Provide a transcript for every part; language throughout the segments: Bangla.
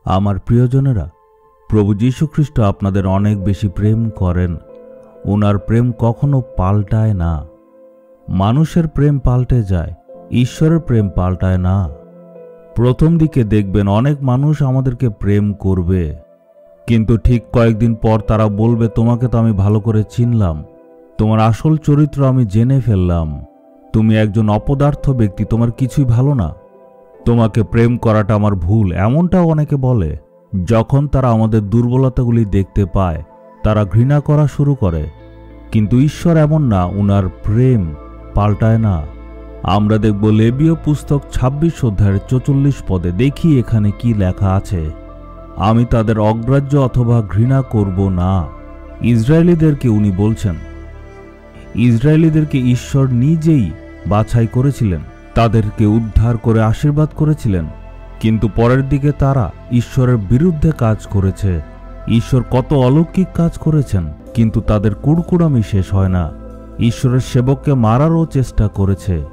আমার প্রিয়জনেরা, প্রভু যীশু খ্রিস্ট আপনাদের অনেক বেশি প্রেম করেন। ওনার প্রেম কখনো পাল্টায় না। মানুষের প্রেম পাল্টে যায়, ঈশ্বরের প্রেম পাল্টায় না। প্রথম দিকে দেখবেন অনেক মানুষ আমাদেরকে প্রেম করবে, কিন্তু ঠিক কয়েকদিন পর তারা বলবে, তোমাকে তো আমি ভালো করে চিনলাম, তোমার আসল চরিত্র আমি জেনে ফেললাম, তুমি একজন অপদার্থ ব্যক্তি, তোমার কিছুই ভালো না, তোমাকে প্রেম করাটা আমার ভুল। এমনটাও অনেকে বলে। যখন তারা আমাদের দুর্বলতাগুলি দেখতে পায়, তারা ঘৃণা করা শুরু করে। কিন্তু ঈশ্বর এমন না, উনার প্রেম পাল্টায় না। আমরা দেখব লেবীয় পুস্তক 26 অধ্যায়ের 44 পদে। দেখি এখানে কি লেখা আছে। আমি তাদের অগ্রাহ্য অথবা ঘৃণা করব না। ইসরায়েলীদেরকে উনি বলছেন, ইসরায়েলীদেরকে ঈশ্বর নিজেই বাছাই করেছিলেন, তাদেরকে উদ্ধার করে আশীর্বাদ করেছিলেন, কিন্তু পরের দিকে তারা ঈশ্বরের বিরুদ্ধে কাজ করেছে। ঈশ্বর কত অলৌকিক কাজ করেছেন, কিন্তু তাদের কুড়কুড়ামি শেষ হয় না। ঈশ্বরের সেবককে মারারও চেষ্টা করেছে।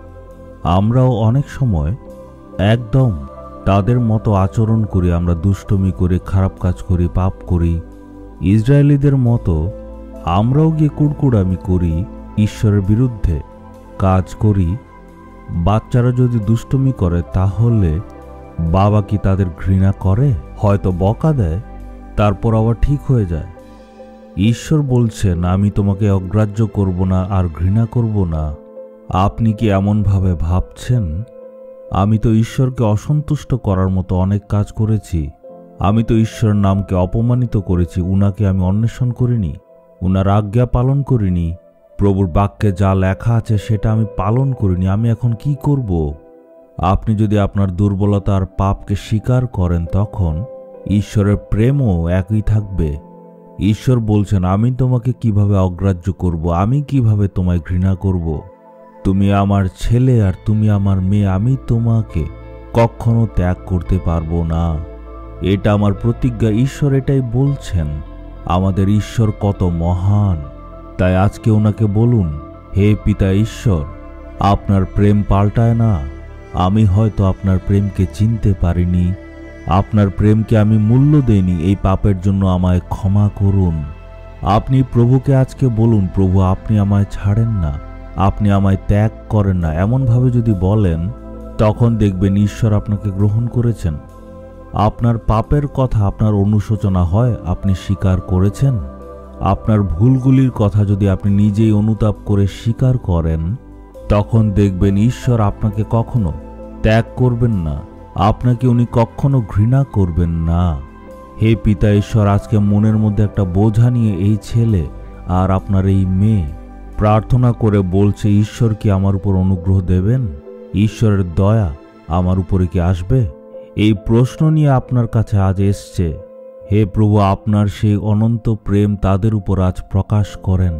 আমরাও অনেক সময় একদম তাদের মতো আচরণ করি, আমরা দুষ্টমি করি, খারাপ কাজ করি, পাপ করি। ইসরায়েলীদের মতো আমরাও গিয়ে কুড়কুড়ামি করি, ঈশ্বরের বিরুদ্ধে কাজ করি। বাচ্চারা যদি দুষ্টমি করে, তাহলে বাবা কি তাদের ঘৃণা করে? হয়তো বকা দেয়, তারপর আবার ঠিক হয়ে যায়। ঈশ্বর বলছেন, আমি তোমাকে অগ্রাহ্য করব না আর ঘৃণা করব না। আপনি কি এমনভাবে ভাবছেন? আমি তো ঈশ্বরকে অসন্তুষ্ট করার মতো অনেক কাজ করেছি। আমি তো ঈশ্বরের নামকে অপমানিত করেছি। উনাকে আমি অন্বেষণ করিনি, উনার আজ্ঞা পালন করিনি, প্রভুর বাক্যে যা লেখা আছে সেটা আমি পালন করিনি। আমি এখন কি করব? আপনি যদি আপনার দুর্বলতা আর পাপকে স্বীকার করেন, তখন ঈশ্বরের প্রেমও একই থাকবে। ঈশ্বর বলছেন, আমি তোমাকে কিভাবে অগ্রাহ্য করব? আমি কিভাবে তোমায় ঘৃণা করব? তুমি আমার ছেলে আর তুমি আমার মেয়ে, আমি তোমাকে কখনো ত্যাগ করতে পারবো না। এটা আমার প্রতিজ্ঞা। ঈশ্বর এটাই বলছেন। আমাদের ঈশ্বর কত মহান। তাই আজকে ওনাকে বলুন, হে পিতা ঈশ্বর, আপনার প্রেম পাল্টায় না। আমি হয়তো আপনার প্রেমকে চিনতে পারিনি, আপনার প্রেমকে আমি মূল্য দেইনি। এই পাপের জন্য আমায় ক্ষমা করুন। আপনি প্রভুকে আজকে বলুন, প্রভু আপনি আমায় ছাড়েন না, আপনি আমায় ত্যাগ করেন না। এমনভাবে যদি বলেন, তখন দেখবেন ঈশ্বর আপনাকে গ্রহণ করেছেন। আপনার পাপের কথা আপনার অনুশোচনা হয়, আপনি স্বীকার করেছেন। আপনার ভুলগুলির কথা যদি আপনি নিজেই অনুতাপ করে স্বীকার করেন, তখন দেখবেন ঈশ্বর আপনাকে কখনো ত্যাগ করবেন না, আপনাকে উনি কখনো ঘৃণা করবেন না। হে পিতা ঈশ্বর, আজকে মনের মধ্যে একটা বোঝা নিয়ে এই ছেলে আর আপনার এই মেয়ে প্রার্থনা করে বলছে, ঈশ্বর কি আমার উপর অনুগ্রহ দেবেন? ঈশ্বরের দয়া আমার উপরে কি আসবে? এই প্রশ্ন নিয়ে আপনার কাছে আজ এসছে। হে প্রভু, আপনার সেই অনন্ত প্রেম তাদের উপর আজ প্রকাশ করেন।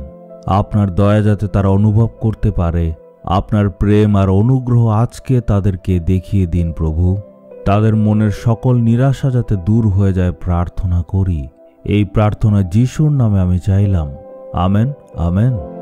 আপনার দয়া যাতে তারা অনুভব করতে পারে। আপনার প্রেম আর অনুগ্রহ আজকে তাদেরকে দেখিয়ে দিন প্রভু। তাদের মনের সকল নিরাশা যাতে দূর হয়ে যায় প্রার্থনা করি। এই প্রার্থনা যিশুর নামে আমি চাইলাম। Amen, amen.